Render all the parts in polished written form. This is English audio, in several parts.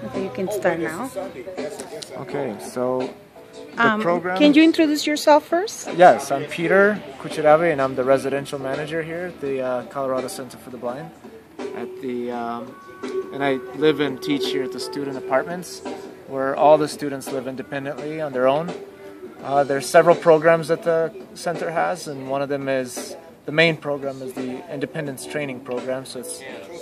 Okay, you can start now. Okay, so the program... Can you introduce yourself first? Yes, I'm Peter Kucherave, and I'm the residential manager here at the Colorado Center for the Blind. And I live and teach here at the student apartments, where all the students live independently on their own. There's several programs that the center has, and one of them is, the main program is the Independence Training Program, so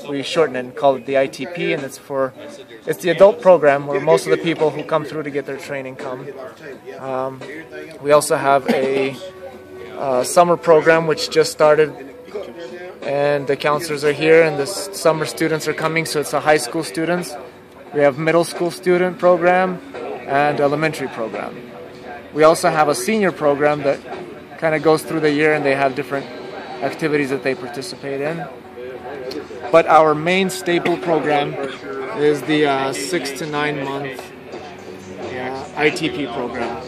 we shorten it and call it the ITP, and it's the adult program where most of the people who come through to get their training come. We also have a summer program which just started, and the counselors are here, and the summer students are coming, so it's the high school students. We have middle school student program and elementary program. We also have a senior program that kind of goes through the year, and they have different activities that they participate in. But our main staple program is the 6 to 9 month ITP program,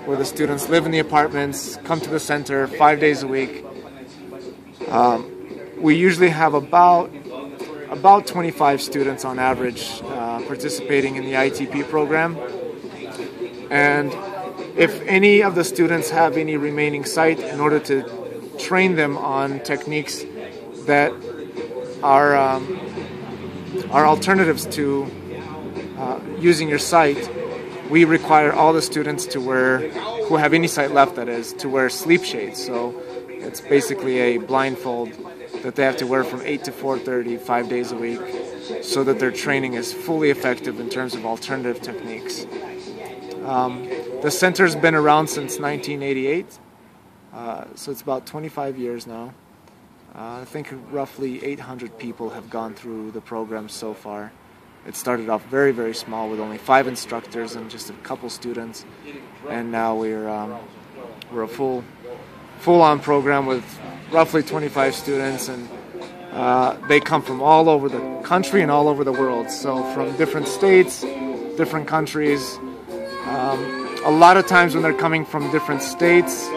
where the students live in the apartments, come to the center 5 days a week. We usually have about 25 students on average participating in the ITP program. And if any of the students have any remaining sight, in order to train them on techniques that are alternatives to using your sight, we require all the students to wear, who have any sight left that is, to wear sleep shades. So it's basically a blindfold that they have to wear from 8 to 4:30, 5 days a week, so that their training is fully effective in terms of alternative techniques. The center's been around since 1988, so it's about 25 years now. I think roughly 800 people have gone through the program so far. It started off very, very small with only 5 instructors and just a couple students, and now we're a full-on program with roughly 25 students, and they come from all over the country and all over the world. So from different states, different countries. A lot of times when they're coming from different states,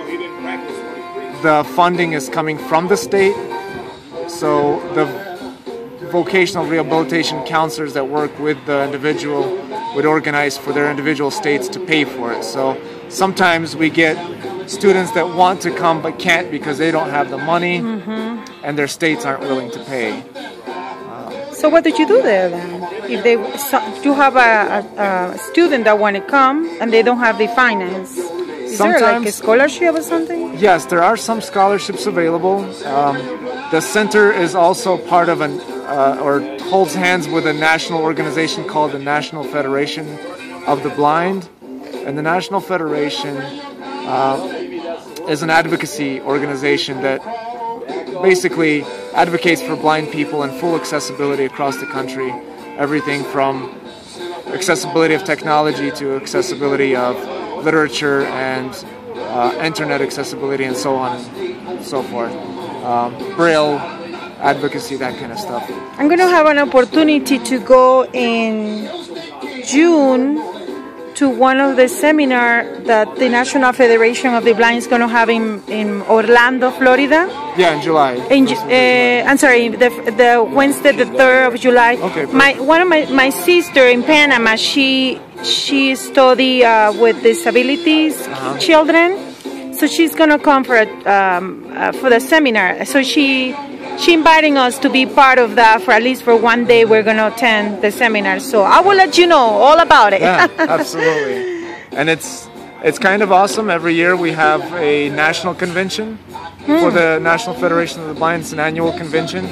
the funding is coming from the state. So the vocational rehabilitation counselors that work with the individual would organize for their individual states to pay for it. So sometimes we get students that want to come but can't because they don't have the money, and their states aren't willing to pay. So what did you do there then? If you have a student that want to come and they don't have the finance, is there like a scholarship or something? Yes, there are some scholarships available. The center is also part of or holds hands with a national organization called the National Federation of the Blind. And the National Federation is an advocacy organization that basically advocates for blind people and full accessibility across the country. Everything from accessibility of technology to accessibility of literature and internet accessibility and so on and so forth. Braille advocacy, that kind of stuff. I'm going to have an opportunity to go in June to one of the seminars that the National Federation of the Blind is going to have in Orlando, Florida. Yeah, in July. I'm sorry, the Wednesday, the 3rd of July. Okay. One of my sister in Panama, she study with disabilities children, so she's going to come for the seminar. So she inviting us to be part of that for at least for one day. We're going to attend the seminar, so I will let you know all about it. Yeah, absolutely. And it's kind of awesome. Every year we have a national convention for the National Federation of the Blind. It's an annual convention.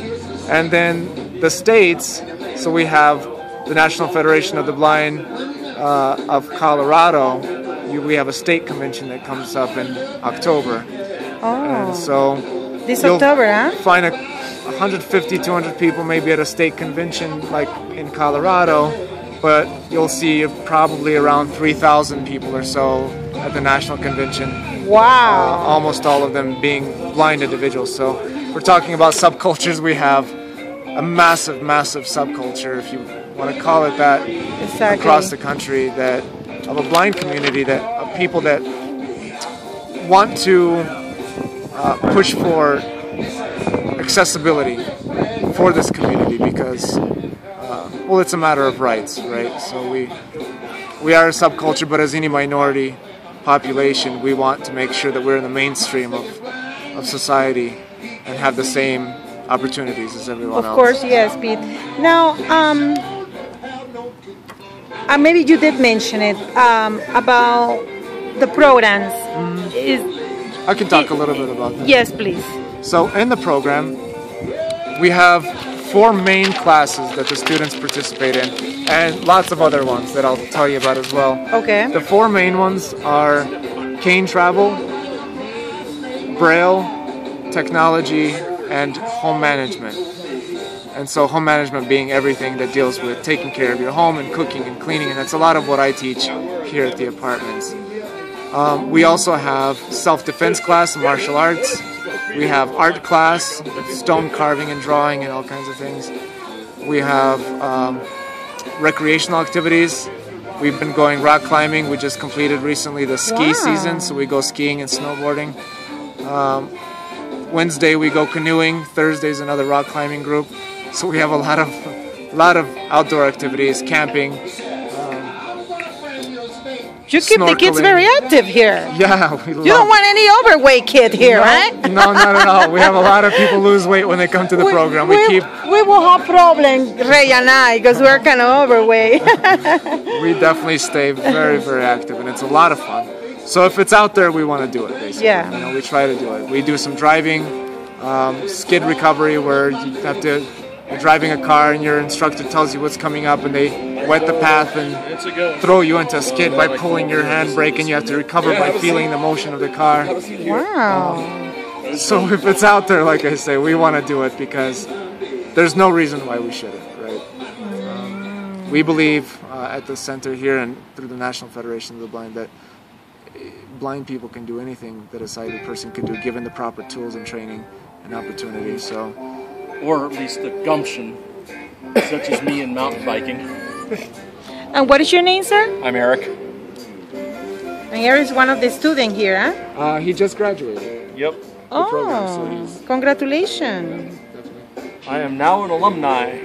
And then the states, so we have the National Federation of the Blind of Colorado. We have a state convention that comes up in October. Oh. And so this October, huh? Find 150, 200 people maybe at a state convention like in Colorado, but you'll see probably around 3,000 people or so at the national convention. Wow. Almost all of them being blind individuals. So we're talking about subcultures. We have a massive, massive subculture, if you want to call it that, across the country, that of a blind community, that of people that want to push for accessibility for this community, because well, it's a matter of rights, right? So we are a subculture, but as any minority population, we want to make sure that we're in the mainstream of society and have the same opportunities as everyone else. Of course, yes, Pete. Now, maybe you did mention it about the programs. I can talk a little bit about that. Yes, please. So in the program, we have 4 main classes that the students participate in, and lots of other ones that I'll tell you about as well. Okay. The 4 main ones are cane travel, Braille, technology, and home management. And so home management being everything that deals with taking care of your home and cooking and cleaning, and that's a lot of what I teach here at the apartments. We also have self-defense class and martial arts. We have art class, stone carving and drawing and all kinds of things. We have recreational activities. We've been going rock climbing. We just completed recently the ski season, so we go skiing and snowboarding. Wednesday we go canoeing. Thursday's another rock climbing group. So we have a lot of outdoor activities, camping. You keep the kids very active here. Yeah, you don't want any overweight kid here, right? No, not at all. We have a lot of people lose weight when they come to the program. We will have problems, Ray and I, because we're kind of overweight. We definitely stay very, very active, and it's a lot of fun. So if it's out there, we want to do it, basically. Yeah. You know, we try to do it. We do some driving, skid recovery, where you have to. You're driving a car and your instructor tells you what's coming up, and they wet the path and throw you into a skid by pulling your handbrake, and you have to recover by feeling the motion of the car. Wow. So if it's out there, like I say, we want to do it because there's no reason why we shouldn't, right? We believe at the center here and through the National Federation of the Blind that blind people can do anything that a sighted person can do given the proper tools and training and opportunity. So. Or at least the gumption, such as me in mountain biking. And what is your name, sir? I'm Eric. And Eric is one of the students here, huh? He just graduated. Yep. Oh, program, so congratulations. I am now an alumni.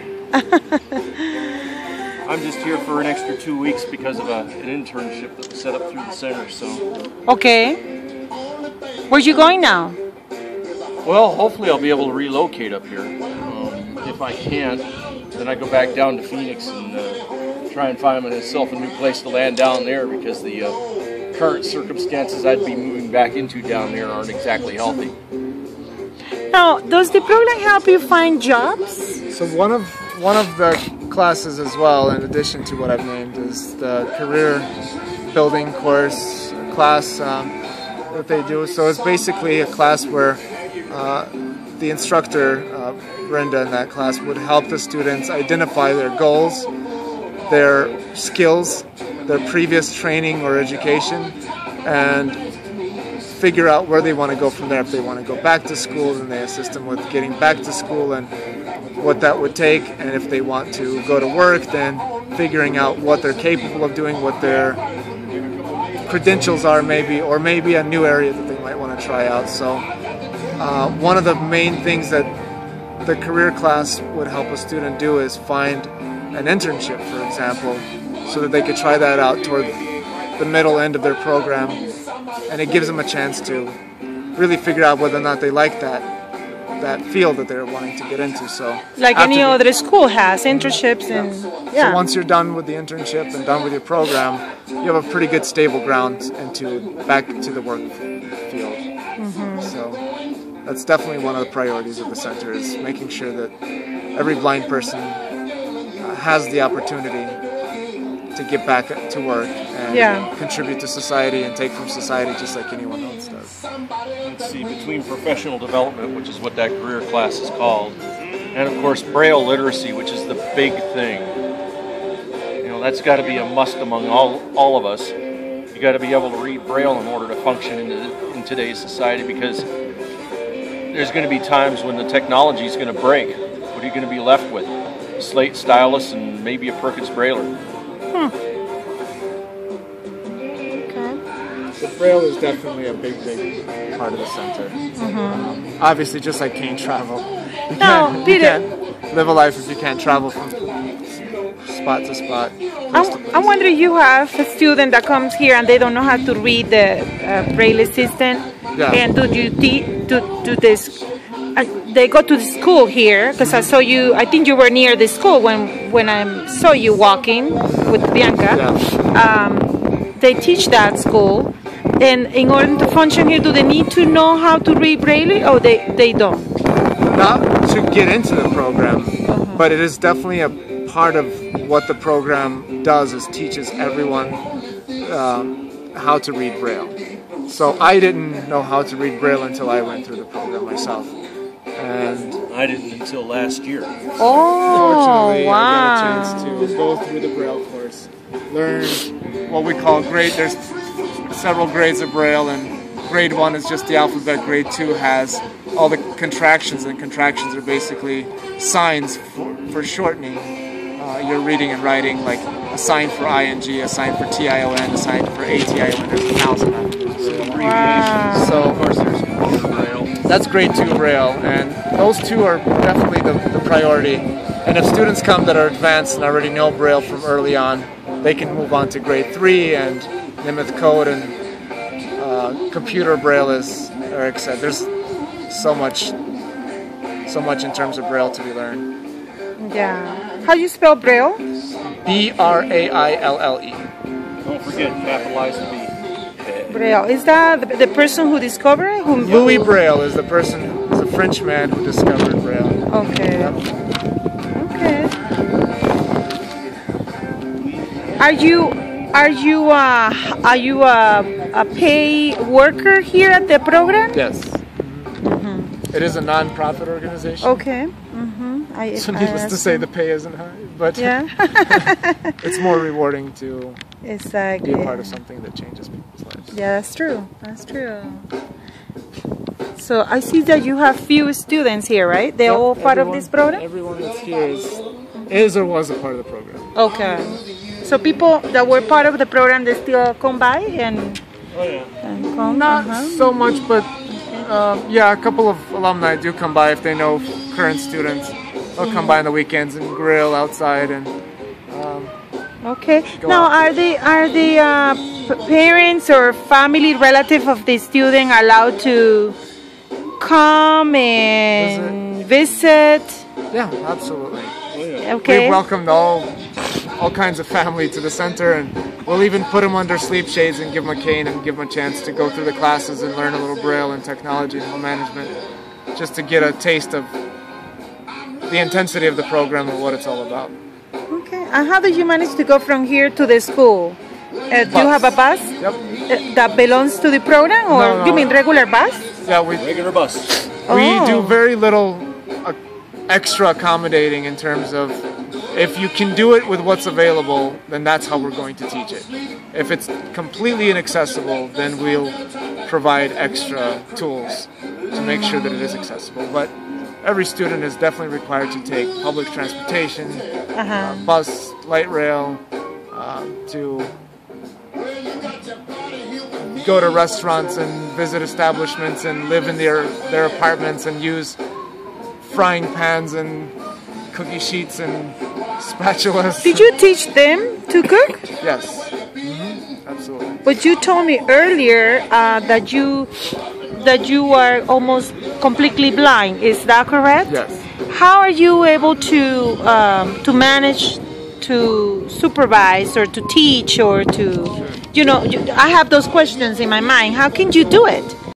I'm just here for an extra 2 weeks because of an internship that was set up through the center. So. Okay. Where you going now? Well, hopefully I'll be able to relocate up here. If I can't, then I go back down to Phoenix and try and find myself a new place to land down there because the current circumstances I'd be moving back into down there aren't exactly healthy. Now, does the program help you find jobs? So one of the classes as well, in addition to what I've named, is the career building course class that they do. So it's basically a class where the instructor, Brenda, in that class would help the students identify their goals, their skills, their previous training or education, and figure out where they want to go from there. If they want to go back to school, then they assist them with getting back to school and what that would take. And if they want to go to work, then figuring out what they're capable of doing, what their credentials are maybe, or maybe a new area that they might want to try out. So one of the main things that the career class would help a student do is find an internship, for example, so that they could try that out toward the middle end of their program, and it gives them a chance to really figure out whether or not they like that field that they're wanting to get into. So like any other school has internships, and so once you're done with the internship and done with your program, you have a pretty good stable ground back to the work field. So that's definitely one of the priorities of the center, is making sure that every blind person has the opportunity to get back to work and contribute to society and take from society just like anyone else does. Let's see, between professional development, which is what that career class is called, and of course Braille literacy, which is the big thing. You know, that's got to be a must among all of us. You got to be able to read Braille in order to function in today's society, because there's going to be times when the technology is going to break. What are you going to be left with? Slate, stylus, and maybe a Perkins Brailler. Okay. The Braille is definitely a big part of the center. Obviously, just like cane travel, you can't live a life if you can't travel from spot to spot. I wonder if you have a student that comes here and they don't know how to read the Braille system, Yeah. and do you do this? They go to the school here because I saw you. I think you were near the school when I saw you walking with Bianca. Yeah. They teach that school, and in order to function here, do they need to know how to read Braille, or they don't? Not to get into the program, but it is definitely a part of what the program does is teaches everyone how to read Braille. So I didn't know how to read Braille until I went through the program myself. And I didn't until last year. Oh, fortunately, wow. I got a chance to go through the Braille course, learn what we call grade. There's several grades of Braille, and grade 1 is just the alphabet. Grade 2 has all the contractions, and contractions are basically signs for shortening your reading and writing, like a sign for ing, a sign for tion, a sign for ation. There's 1,000 of them. Wow. So Of course, there's computer Braille. that's grade 2 Braille, and those two are definitely the priority. And if students come that are advanced and already know Braille from early on, they can move on to grade 3 and Nimith Code and computer Braille, as Eric said. There's so much in terms of Braille to be learned. Yeah. How do you spell Braille? B-R-A-I-L-L-E. Don't forget, capitalize the B. Braille. Is that the person who discovered it? Louis Braille is the person, is a French man who discovered Braille. Okay. Okay. Are you a pay worker here at the program? Yes. It is a non-profit organization. Okay. So needless to say, the pay isn't high, but Yeah. it's more rewarding to Exactly. be a part of something that changes people's lives. Yeah, that's true. That's true. So I see that you have few students here, right? They're all part of this program? Everyone that's here is or was a part of the program. Okay. So people that were part of the program, they still come by and, Oh, yeah. and come? Not so much, but yeah, a couple of alumni do come by if they know current students. They'll come by on the weekends and grill outside and. Okay. Go Now, on. are the parents or family relative of the student allowed to come and visit? Yeah, absolutely. Okay. We welcomed all kinds of family to the center, and we'll even put them under sleep shades and give them a cane and give them a chance to go through the classes and learn a little Braille and technology and home management, just to get a taste of the intensity of the program and what it's all about. Okay. And how did you manage to go from here to the school? Do you have a bus Yep. that belongs to the program, or No, no. you mean regular bus? Yeah, we Regular bus. do very little extra accommodating in terms of if you can do it with what's available, then that's how we're going to teach it. If it's completely inaccessible, then we'll provide extra tools to make sure that it is accessible. But every student is definitely required to take public transportation, bus, light rail, to go to restaurants and visit establishments and live in their apartments and use frying pans and cookie sheets and spatulas. Did you teach them to cook? Yes. Absolutely. But you told me earlier that you are almost completely blind. Is that correct? Yes. How are you able to manage to supervise or to teach or to, I have those questions in my mind. How can you do it?